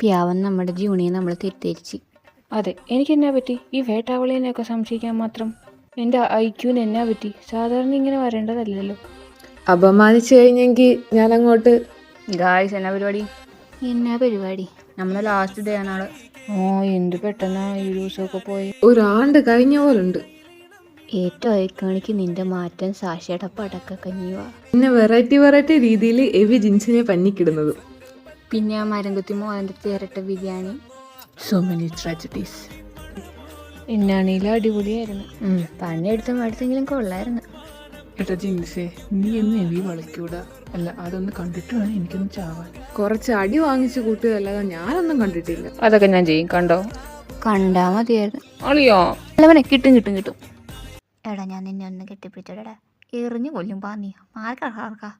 പ്യാവൻ നമ്മുടെ ജൂണിയെ നമ്മൾ തെറ്റിദ്ധരിച്ച്. അതെ, എനിക്കെന്നാ പറ്റി ഈ വേട്ടാവളിനെയൊക്കെ സംശയിക്കാൻ മാത്രം? എൻ്റെ ഐക്യൂന് എന്നാ പറ്റി? സാധാരണ ഇങ്ങനെ വരേണ്ടതല്ലല്ലോ. അപമാനിച്ചു കഴിഞ്ഞെങ്കിൽ ഞാൻ അങ്ങോട്ട്. ഗായ്സ്, എന്നാ പരിപാടി? എന്നാ പരിപാടി? നമ്മളെ ലാസ്റ്റ് ഡേ ആണ്. എന്ത് പെട്ടെന്നാ ഈ ദിവസമൊക്കെ പോയി. ഒരാണ്ട് കഴിഞ്ഞ പോലുണ്ട്. ഏറ്റവും ഐക്കോണിക്ക് നിന്റെ മാറ്റം സാക്ഷിയുടെ പടക്ക കഞ്ഞിവാ. പിന്നെ വെറൈറ്റി രീതിയിൽ എവി ജിൻസിനെ പന്നിക്കിടുന്നത്. പിന്നെ ആ മരം കുത്തി മോഹൻ്റെ തേരട്ട ബിരിയാണി. So many tragedies. എന്നാണേലും അടിപൊളിയായിരുന്നു. പണിയെടുത്തും അടുത്തെങ്കിലും കൊള്ളായിരുന്നു. ഏട്ടാ ജിൻസേ, നീ എന്ന് എവി വളയ്ക്കൂടാ. അല്ല, അതൊന്ന് കണ്ടിട്ട് വേണം എനിക്കൊന്ന് ചാവാൻ. കുറച്ച് അടി വാങ്ങിച്ചു കൂട്ടുകയല്ലാതെ ഞാനൊന്നും കണ്ടിട്ടില്ല. അതൊക്കെ ഞാൻ ചെയ്യും, കണ്ടോ? കണ്ടാ മതിയായിരുന്നു. അളിയോ അല്ലവനെ കിട്ടും. എടാ, ഞാൻ നിന്നെ ഒന്ന് കെട്ടിപ്പിടിച്ചോടാ. എറിഞ്ഞു കൊല്ലും പാന്നിയ മാർക്കാർക്കാ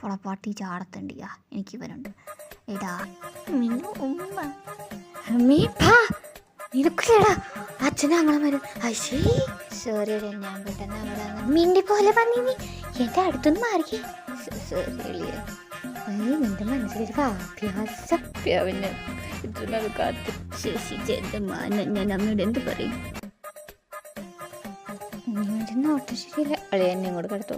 പൊളപ്പാട്ടി ചാടത്തണ്ടിയാ. എനിക്കിവനുണ്ട്. എടാ മിന്നു ഉമ്മ നിനക്കില്ലേടാ അച്ഛനും അങ്ങളമാരും. സോറി, ഞാൻ പെട്ടെന്ന് അവിടെ മിണ്ടി പോലെ പന്നി നീ എൻ്റെ അടുത്തൊന്നും മാറിക്കേ. നിന്റെ മനസ്സിലൊരു പ്യാവിനെ ഇത്രയും കാത്ത് ശേഷിച്ച മാനം ഞാൻ അമ്മയോട് എന്ത് പറയും? നോട്ട് ശരിയല്ല. അളിയ എന്നെ ഇങ്ങോട്ട് കിടത്തോ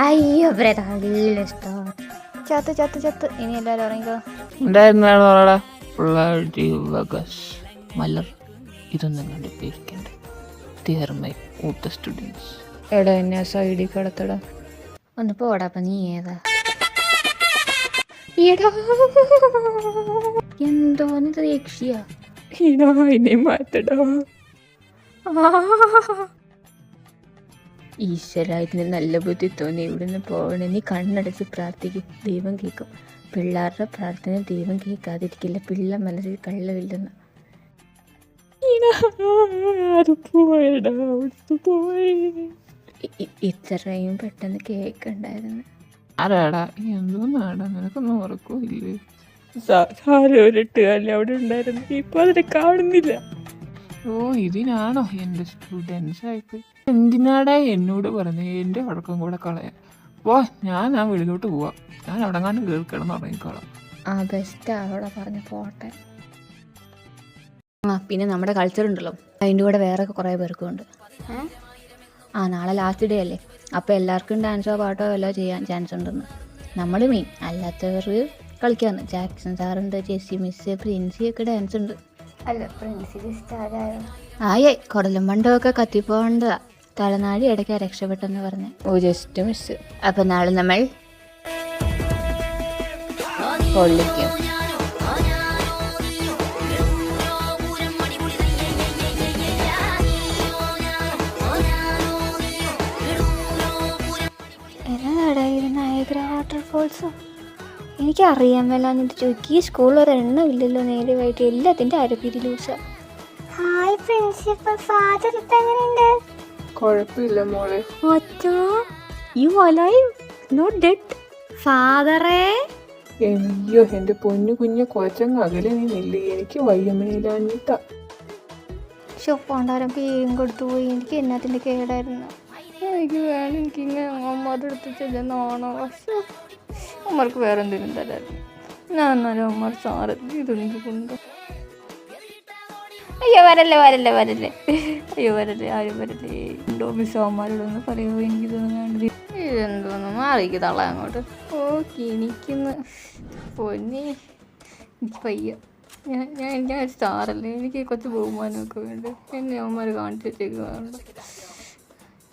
അയ്യോ ചത്ത് ഇനി എല്ലാവരും ഉറങ്ങിക്കോ. മലർ ഇതൊന്നും കണ്ടിട്ടിരിക്കണ്ടേ. സ്റ്റുഡൻസ്. എടാ, എന്നെ സൈഡിൽ കിടത്തടാ. ഒന്ന് പോടാ. നീ ഏതാ? എന്തോന്നത് രക്ഷിയാ? ഇതിനെ മാറ്റടാ. ഈശ്വര, ഇതിന് നല്ല ബുദ്ധി തോന്നി. ഇവിടുന്ന് പോകണേ. നീ കണ്ണടച്ച് പ്രാർത്ഥിക്കും, ദൈവം കേൾക്കും. പിള്ളേരുടെ പ്രാർത്ഥന ദൈവം കേൾക്കാതിരിക്കില്ല. പിള്ള മനസ്സിൽ കള്ളമില്ലെന്ന്. ഇത്രയും പെട്ടെന്ന് കേൾക്കണ്ടായിരുന്നു. ആരാടാ? എന്തോന്നാടാ? നിനക്കൊന്നും ഉറക്കമില്ലേ? സാരൊരിട്ടുകാലം അവിടെ ഉണ്ടായിരുന്നു. ഇപ്പൊ അതിനെ കാണുന്നില്ല. ഇതിനാണോ എൻ്റെ സ്റ്റുഡൻസ് ആയിപ്പോയി? എന്തിനാടാ എന്നോട് പറഞ്ഞേ? എൻ്റെ വഴക്കം കൂടെ കളയാൻ. ഞാൻ ആ വെളിയിലോട്ട് പോവാം. ഞാൻ അവിടെ കാണും കയറി കിടന്ന് ഉറങ്ങിക്കോളാം. ബെസ്റ്റ് അവിടെ പറഞ്ഞ പോട്ടെ. പിന്നെ നമ്മുടെ കൾച്ചർ ഉണ്ടല്ലോ, അതിൻ്റെ കൂടെ വേറെ കുറേ പേർക്കും ഉണ്ട്. നാളെ ലാസ്റ്റ് ഡേ അല്ലേ, അപ്പോൾ എല്ലാവർക്കും ഡാൻസോ പാട്ടോ എല്ലാം ചെയ്യാൻ ചാൻസ് ഉണ്ടെന്ന്. നമ്മൾ മെയിൻ, അല്ലാത്തവർ കളിക്കാമെന്ന്. ജാക്സൺ സാറുണ്ട്, ജെസ്സി മിസ്, പ്രിൻസി ഒക്കെ ഡാൻസ് ഉണ്ട്. അല്ല, പ്രിൻസി ആയി കുടലും പണ്ടൊക്കെ കത്തിപ്പോണ്ടതാ. തലനാടി ഇടയ്ക്കാ രക്ഷപ്പെട്ടെന്ന് പറഞ്ഞ്. Just miss. അപ്പം നാളെ നമ്മൾ പൊള്ളിക്കും. എന്നതാടാ ഇത്? നയഗ്ര വാട്ടർഫോൾസോ? എനിക്കറിയാൻ മേല. എന്നിട്ട് ചോദിക്കും, ഈ സ്കൂളിൽ ഒരെണ്ണം ഇല്ലല്ലോ നേരമായിട്ട്. എല്ലാത്തിൻ്റെ അരപ്പിരി ലൂസ. ഹായ് പ്രിൻസിപ്പൽ, ഫാദർ ഇപ്പം എങ്ങനെയുണ്ട്? കുഴപ്പമില്ല മോളെ. You alive, not dead. ഫാദറേ, അയ്യോ എൻ്റെ പൊന്നു കുഞ്ഞ് കൊച്ചങ്ങ് അകലെ നീ. എനിക്ക് വയ്യമേലാഞ്ഞിട്ടാ. ഷോപ്പാണ്ടാരം പേരും കൊടുത്തു പോയി. എനിക്ക് എന്നാത്തിൻ്റെ കേടായിരുന്നു. എനിക്ക് വേണം. എനിക്കിങ്ങനെ അമ്മമാരുടെ അടുത്ത് ചെല്ലുന്നാണോ? പക്ഷേ അമ്മമാർക്ക് വേറെ എന്തെങ്കിലും തരായിരുന്നു. ഞാൻ എന്നാലും അമ്മമാർ സാറ് ഇതൊന്നും കൊണ്ടു. അയ്യോ വരല്ലേ. അയ്യോ വരല്ലേ, ആരും വരല്ലേ. ഉണ്ടോ മിസ് അമ്മമാരോടൊന്ന് പറയുമോ? എനിക്കിതൊന്നും വേണ്ടി. ഇതെന്തോന്നു മാറിക്ക് തള്ള അങ്ങോട്ട്. എനിക്കിന്ന് പൊന്നി എനിക്ക് പയ്യ. ഞാൻ ഒരു സ്റ്റാറല്ലേ, എനിക്ക് കുറച്ച് ബഹുമാനമൊക്കെ വേണ്ട. എന്നെ അമ്മമാർ കാണിച്ചു വെച്ചേക്കുന്നുണ്ട്.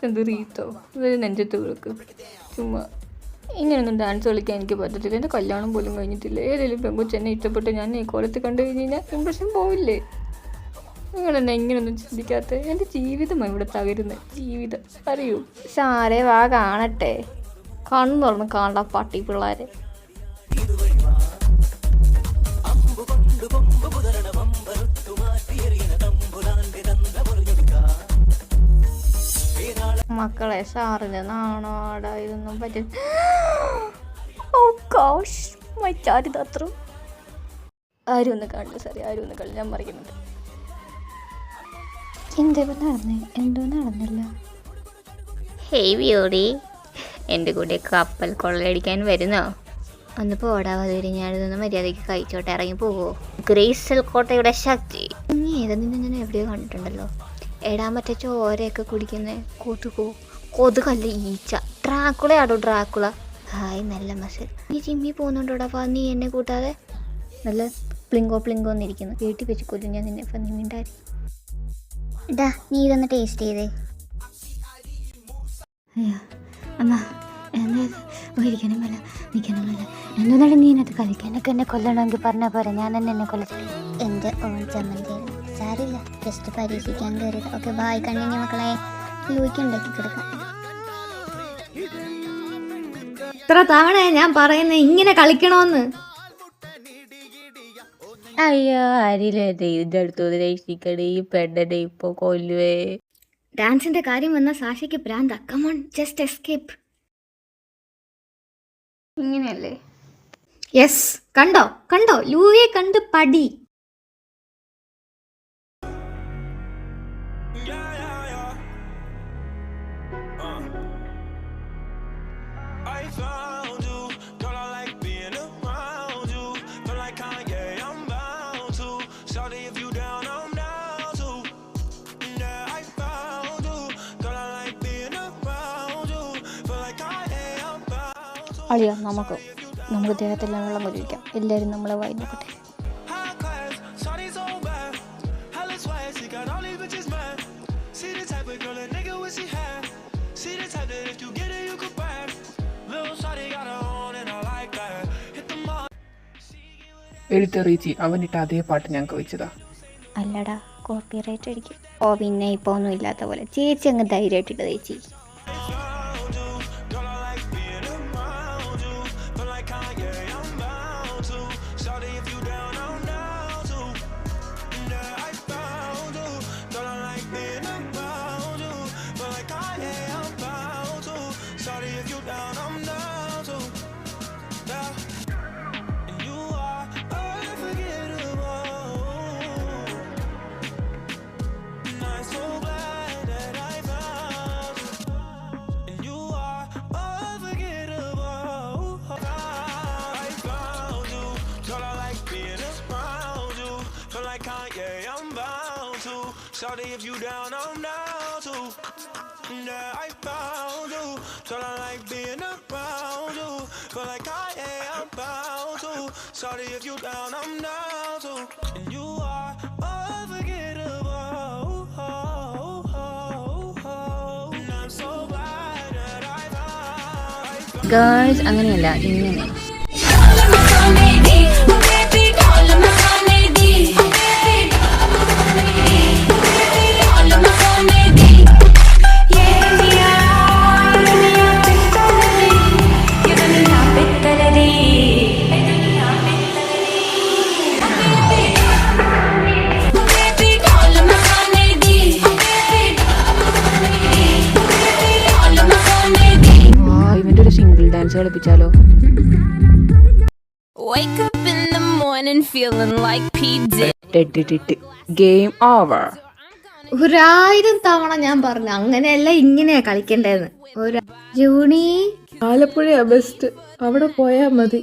എന്ത് റീത്തോ, ഇത് നെഞ്ചത്ത് വിളക്ക്. ചുമ്മാ ഇങ്ങനെയൊന്നും ഡാൻസ് കളിക്കാൻ എനിക്ക് പറ്റത്തില്ല. എൻ്റെ കല്യാണം പോലും കഴിഞ്ഞിട്ടില്ല. ഏതെങ്കിലും പെൺകൊച്ച് എന്നെ ഇഷ്ടപ്പെട്ട് ഞാൻ ഈ കോലത്തിൽ കണ്ടു കഴിഞ്ഞ് കഴിഞ്ഞാൽ ഇമ്പ്രഷൻ പോവില്ലേ? നിങ്ങളെന്നെ ഇങ്ങനെയൊന്നും ചിന്തിക്കാത്ത? എൻ്റെ ജീവിതമാണ് ഇവിടെ തകരുന്നത്. ജീവിതം അറിയൂ. സാരേ വാ കാണട്ടെ. കണ്ണു തുറന്ന് കാണാ പട്ടി പിള്ളേരെ. മക്കളെ, സാറിന് നാണോടാ ഇതൊന്നും പറ്റും. മറ്റാരിതത്രം ആരും ഒന്ന് കാണില്ല സാറേ, ആരും ഒന്ന് കളി. ഞാൻ മറിക്കുന്നുണ്ട്. എന്തോ നടന്നില്ല. ഹേയ് ബ്യൂട്ടി, എൻ്റെ കൂടെ കപ്പൽ കൊള്ളയടിക്കാൻ വരുന്നോ? ഒന്ന് പോടാതെ ഞാനിതൊന്ന് മര്യാദയ്ക്ക് കഴിച്ചോട്ടെ, ഇറങ്ങി പോവോ? ഗ്രേസൽ കോട്ടയുടെ ശക്തി. നീ ഏതെങ്കിലും ഞാൻ എവിടെയോ കണ്ടിട്ടുണ്ടല്ലോ. എടാൻ മറ്റേ ചോരയൊക്കെ കുടിക്കുന്ന കൊതുകല്ല, ഈച്ച. ഡ്രാക്കുളയാടോ ഡ്രാക്കുള. ഹായ്, നല്ല മസിൽ. നീ ജിമ്മി പോകുന്നുണ്ടോടാ? നീ എന്നെ കൂട്ടാതെ. നല്ല പ്ലിങ്കോ എന്നിരിക്കുന്നു. വീട്ടിൽ വെച്ച് കൊല്ലും ഞാൻ നിന്നെ. നീ മിണ്ടാരി. ഇതാ നീ ഇതൊന്ന് ടേസ്റ്റ് ചെയ്തേ. അയ്യോ അമ്മ, എന്നാ ഒരിക്കലും വല്ല നിൽക്കണം വല്ല. എന്തുകൊണ്ടാണ് നീ ഇതിനകത്ത് കളിക്കാനൊക്കെ എന്നെ കൊല്ലണമെങ്കിൽ പറഞ്ഞാൽ പോരാ, ഞാൻ തന്നെ എന്നെ കൊല്ലത്തില്ല. എൻ്റെ ഓൺ ചമ്മന്തിയാണ്, സാരില്ല, ജസ്റ്റ് പരീക്ഷിക്കാൻ കയറിയത്. ഓക്കെ ബായ്, കണ്ണിഞ്ഞ മക്കളെ. ലൂയ്ക്ക് ഉണ്ടാക്കി കിടക്കാം. ഇത്ര തവണ ഞാൻ പറയുന്നത് ഇങ്ങനെ കളിക്കണമെന്ന്. അയ്യോ ആരില്ലേ ഇതെടുത്തു രക്ഷിക്കടേ, ഈ പെണ്ണെ ഇപ്പൊ കൊല്ലുവേ. ഡാൻസിന്റെ കാര്യം വന്ന സാക്ഷിക്ക് പ്രാന്ത. Come on, just escape. ഇങ്ങനെയല്ലേ? യെസ്, കണ്ടോ കണ്ടോ, ലൂയെ കണ്ട് പടി. അളിയോ, നമുക്ക് ദേഹത്തെല്ലാം വെള്ളം കൊല്ലിക്കാം. എല്ലാവരും നമ്മളെ വായി നോക്കട്ടെ. എഴുത്തറിയിച്ചി അവനിട്ട് അതേ പാട്ട് ഞങ്ങൾക്ക് വെച്ചതാ. അല്ലടാ, കോപ്പിറൈറ്റ് അടിക്കും. ഓ പിന്നെ ഇപ്പോൾ ഒന്നും ഇല്ലാത്ത പോലെ. ചേച്ചി അങ്ങ് ധൈര്യമായിട്ടിട്ട് ചേച്ചി. Shawty, if you down, I'm down too. Yeah, I found you. Girl, I like being around you. Feel like I am bound to. Shawty, if you down, I'm down too. And you are unforgettable. And I'm so glad that I found. Girls അങ്ങനെയല്ല, ഇങ്ങനെ. ഇവന്റെ ഒരു single dance കളിപ്പിച്ചാലോ? Wake up in the morning feeling like P. Diddy. Game over. 1000 തവണ ഞാൻ പറഞ്ഞു അങ്ങനെയല്ല ഇങ്ങനെയാ കളിക്കണ്ടേന്ന്. ജൂണി, ആലപ്പുഴയാ ബെസ്റ്റ്, അവിടെ പോയാ മതി.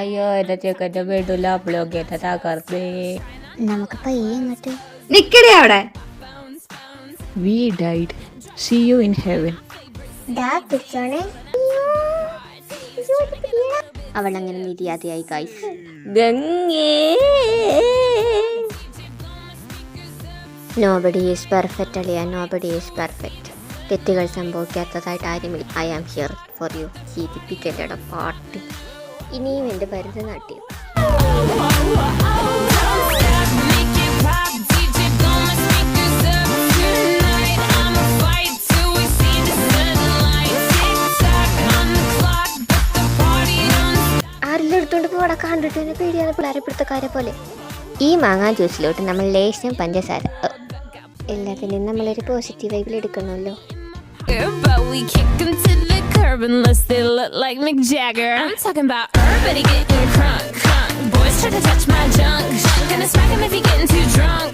അയ്യോ എന്റെ ചെക്കൻ്റെ വീട്ടിൽ അപ്പളൊക്കെ തകർത്തേ. നമുക്ക് പയ്യെ അങ്ങോട്ട് നിക്കടേ അവിടെ. We died. See you in heaven. അവളങ്ങനെ നിര്യാതയായി ഗൈസ്. ഗംഗേ, നോബഡി ഈസ് പെർഫെക്റ്റ് അളിയ, നോബഡി ഈസ് പെർഫെക്റ്റ്. തെറ്റുകൾ സംഭവിക്കാത്തതായിട്ട് ആരുമില്ല. I am here for you. ചീതിപ്പിക്കല്ലട പാട്ടി. ഇനിയും എൻ്റെ ഭരതനാട്യം. എടുത്തോണ്ട് പോടാ, കണ്ടിട്ട് തന്നെ പേടിയാണ് പിള്ളേരെ പിടുത്തക്കാരെ പോലെ. ഈ മാങ്ങാ ജ്യൂസിലോട്ട് നമ്മൾ ലേശം പഞ്ചസാര. എല്ലാത്തിനും നമ്മളൊരു positive വൈബിൽ എടുക്കണമല്ലോ. But we kick them to the curb unless they look like Mick Jagger. I'm talking about everybody getting crunk. Boys try to touch my junk. Gonna smack him if he getting too drunk.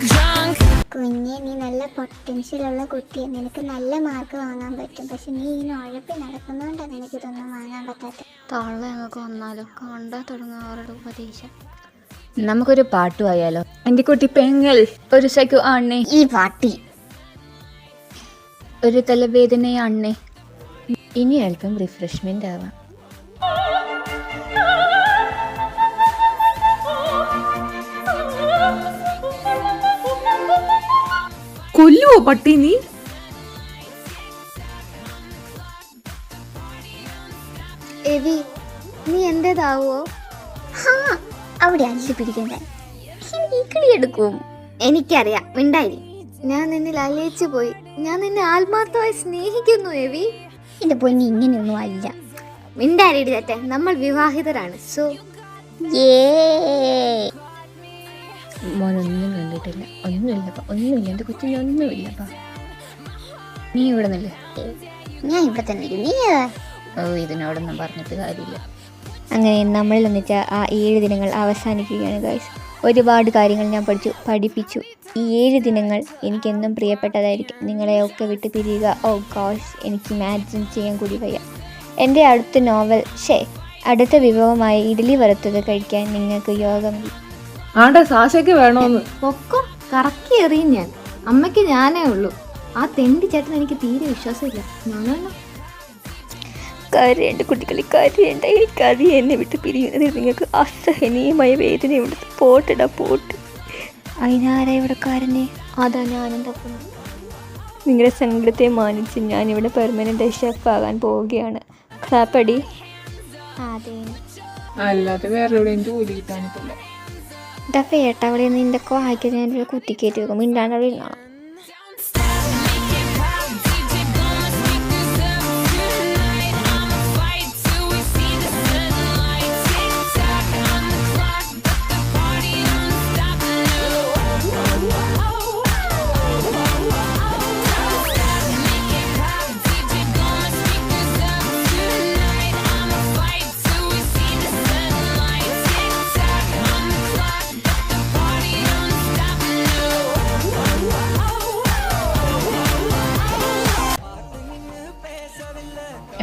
കുഞ്ഞെ, നീ നല്ല പൊട്ടൻഷ്യലുള്ള കുട്ടിയാണ്. നിനക്ക് നല്ല mark വാങ്ങാൻ പറ്റും. പക്ഷെ നീ ഇങ്ങനെ ഉഴപ്പി നടക്കുന്നതുകൊണ്ടാണ് നിനക്കിതൊന്നും വാങ്ങാൻ പറ്റാത്തത്. തള്ള ഞങ്ങൾക്ക് വന്നാലോ കണ്ടാ തുടങ്ങും അവരുടെ ഉപദേശം. നമുക്കൊരു പാട്ട് പോയാലോ? എൻ്റെ കുട്ടി പെങ്ങൾ ഒരു സൈക്കോ ആണേ, ഈ പാട്ടി ഒരു തലവേദനയാണേ. ഇനി അല്പം റിഫ്രഷ്മെന്റ് ആവാം. കൊല്ലുവോ പട്ടി നീ? എവി, നീ എന്റേതാവോ? അവിടെ അഞ്ച് പിടിക്കണ്ടേ, എടുക്കും. എനിക്കറിയാം, മിണ്ടായി. ഞാൻ നിന്നിൽ അലയിച്ചു പോയി. ഞാൻ നിന്നെ ആത്മാർത്ഥമായി സ്നേഹിക്കുന്നു എവി. എന്റെ പൊന്നി ഇങ്ങനെയൊന്നും അല്ല. മിണ്ടാരിടി തെറ്റേ, നമ്മൾ വിവാഹിതരാണ്. സോ മോനൊന്നും കണ്ടിട്ടില്ല, ഒന്നുമില്ലപ്പ, ഒന്നുമില്ല. എൻ്റെ കൊച്ചിനൊന്നുമില്ലപ്പ. നീ ഇവിടെ നില്ലേ? ഞാൻ ഇവിടെ തന്നെ ഇരിക്കും. നീ ഓ, ഇതിനോടൊന്നും പറഞ്ഞിട്ട് കാര്യമില്ല. അങ്ങനെ നമ്മളിൽ ഒന്നിച്ച ആ 7 ദിനങ്ങൾ അവസാനിക്കുകയാണ് ഗൈസ്. ഒരുപാട് കാര്യങ്ങൾ ഞാൻ പഠിപ്പിച്ചു. ഈ 7 ദിനങ്ങൾ എനിക്കെന്നും പ്രിയപ്പെട്ടതായിരിക്കും. നിങ്ങളെയൊക്കെ വിട്ട് പിരിയുക, ഓ ഗോഷ്, എനിക്ക് ഇമാജിൻ ചെയ്യാൻ കൂടി വയ്യ. എൻ്റെ അടുത്ത വിഭവമായ ഇഡ്ഡലി വറുത്തത് കഴിക്കാൻ നിങ്ങൾക്ക് യോഗം. ആണ്ടെ സാശയ്ക്ക് വേണോന്ന്. പൊക്കം കറക്കി എറിയും ഞാൻ. അമ്മയ്ക്ക് ഞാനേ ഉള്ളൂ. ആ തെണ്ടി ചേട്ടൻ എനിക്ക് തീരെ വിശ്വാസമില്ല. ഞാനാണ് കരയേണ്ട കുട്ടികളെ, കരയേണ്ട. എനിക്കറിയാം എന്നെ വിട്ട് പിരിയുന്നത് നിങ്ങൾക്ക് അസഹനീയമായ വേദനയുണ്ട്. പോട്ട് അതിനാരാ ഇവിടെ കാരനെ? അതാ ഞാനും തപ്പുന്നു. നിങ്ങളുടെ സങ്കടത്തെ മാനിച്ച് ഞാനിവിടെ പെർമനൻ്റ് ഷെഫ് ആകാൻ പോവുകയാണ്. ക്ലാപ്പടി. അതെ. അല്ലാതെ വേറെ എവിടെയും ജോലി കിട്ടാനിട്ടില്ല. ദഫേട്ട അവിടെ നിന്റെ കോഹാക്കി ഞാനൊരു കുത്തിക്കയറ്റി വെക്കും. മിണ്ടാണ്ട് അവിടെ ഇരുന്നോളാം.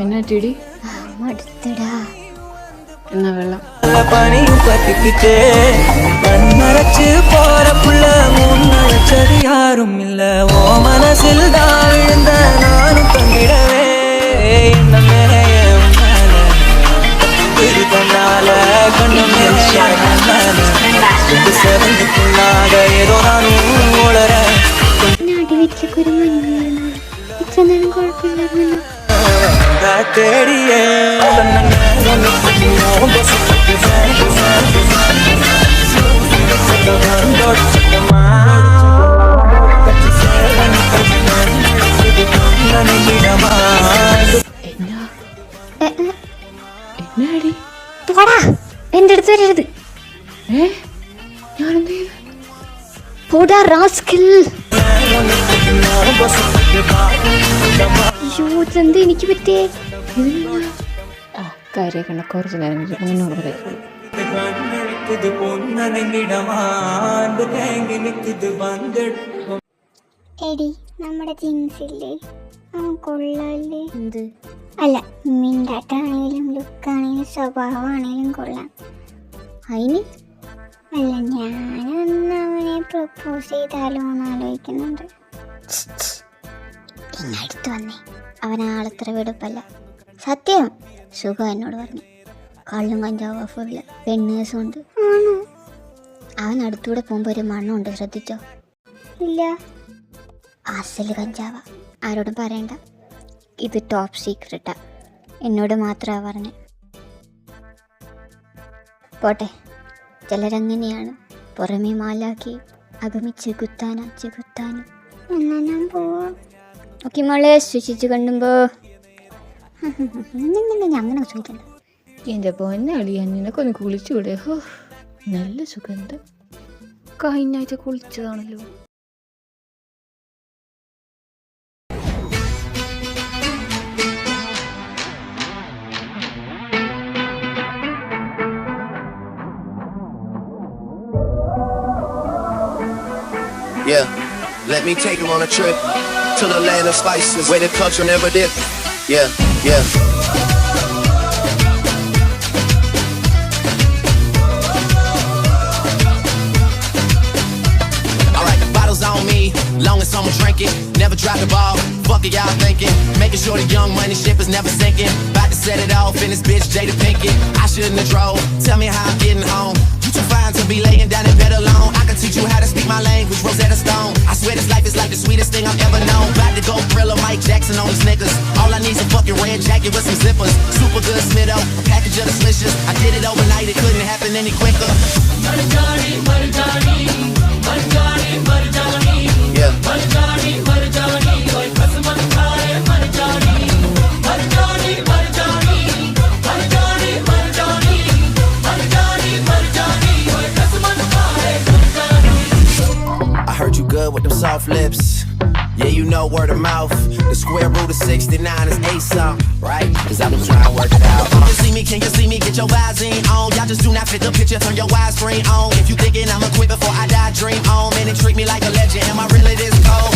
എന്നാ ചെടി? മടുത്തടാ. എന്നാ വെള്ളം. பனியும் பத்திக்கிட்டே கண்ணரைச்சு போற புள்ள முன்னழைச்சது யாரும் இல்ல. ஓ மனசில் தான் விழுந்த நானும் தங்கிடவே என்ன மேலைய உன்னால இது தன்னால கண்ணு மேலைய செவந்துக்குள்ளாக ஏதோ நானும் உளற വീട്ടിലേക്ക് ഒരു മഞ്ഞ ഇച്ചെന്തായാലും കുഴപ്പമില്ലായിരുന്നല്ലോ. தேடியே എന്നാടി? പോടാ, എന്റെ അടുത്ത് വരരുത്. ഞാനെന്ത് ചെയ്തു? പോടാ റാസ്കൽ. അയ്യോ, ഇതെന്താ എനിക്ക് പറ്റേ? കാര്യക്കണ്ട, കുറച്ച് നേരം മുന്നോട്ട് പറയും. എടി, നമ്മുടെ ജീൻസില്ലേ, കൊള്ളാല്ലേ? എന്ത്? അല്ല, മിണ്ടാട്ടാണെങ്കിലും ലുക്കാണെങ്കിലും സ്വഭാവമാണെങ്കിലും കൊള്ളാം. അതിന് അല്ല, ഞാനൊന്ന് അവനെ പ്രപ്പോസ് ചെയ്താലോ എന്ന് ആലോചിക്കുന്നുണ്ട്. ഇങ്ങടുത്ത് വന്നേ. അവനാളത്ര വെടുപ്പല്ല. സത്യം, സുഖം എന്നോട് പറഞ്ഞു. കള്ളും കഞ്ചാവും ഫുള്ള്, പെണ്ണേഴ്സും ഉണ്ട്. അവൻ അടുത്തൂടെ പോകുമ്പോൾ ഒരു മണ്ണുണ്ട്, ശ്രദ്ധിച്ചോ? ഇല്ല. അസല് കഞ്ചാവ, ആരോടും പറയണ്ട. ഇത് ടോപ്പ് സീക്രട്ടാ, എന്നോട് മാത്രമാണ് പറഞ്ഞേ. പോട്ടെ, ചിലരങ്ങനെയാണ്, പുറമേ മാലാക്കി അകമിച്ച് കുത്താനും. എന്നാ ഞാൻ പോവാ. ഓക്കെ മോളെ, ശുചിച്ച് കണ്ടുമ്പോ അങ്ങനെ ചോദിക്കണ്ട. എൻ്റെ പൊന്നെ അളിയാൻ, നിനക്കൊന്ന് കുളിച്ചുകൂടെ? ഹോ, നല്ല സുഗന്ധം. കഴിഞ്ഞ ആഴ്ച കുളിച്ചതാണല്ലോ. Yeah. Let me take her on a trip to the land of spices, where the culture never did. Yeah, yeah. Alright, the bottle's on me, long as someone drink it. Never drop the ball, fuck it y'all thinking. Making sure the young money ship is never sinking. About to set it off in this bitch Jada Pinkett. I shouldn't have drove, tell me how I'm getting home. You too fine to be laying down in bed alone. I can teach you how to speak my language, Rosetta Stone. I swear this life is like the sweetest thing I've ever known. About to go Thriller, Mike Jackson on these niggas. All I need's a fucking red jacket with some zippers. Super good Smitto, a package of the swishers. I did it overnight, it couldn't happen any quicker. Money Johnny, money Johnny, money Johnny, money Johnny. Yeah. Money Johnny, money Johnny, like pressing on the pie, money Johnny, money Johnny, money Johnny, money Johnny, money Johnny, money Johnny, money Johnny, like pressing on the pie, money Johnny. I heard you good with them soft lips. Yeah, you know word of mouth. The square root of 69 is 8 something, right? Cause I was trying to work it out. Can you see me? Can you see me? Get your Visine on. Y'all just do not fit the picture, turn your widescreen on. If you thinking I'ma quit before I die, dream on. Man, they treat me like a legend, am I really this cold?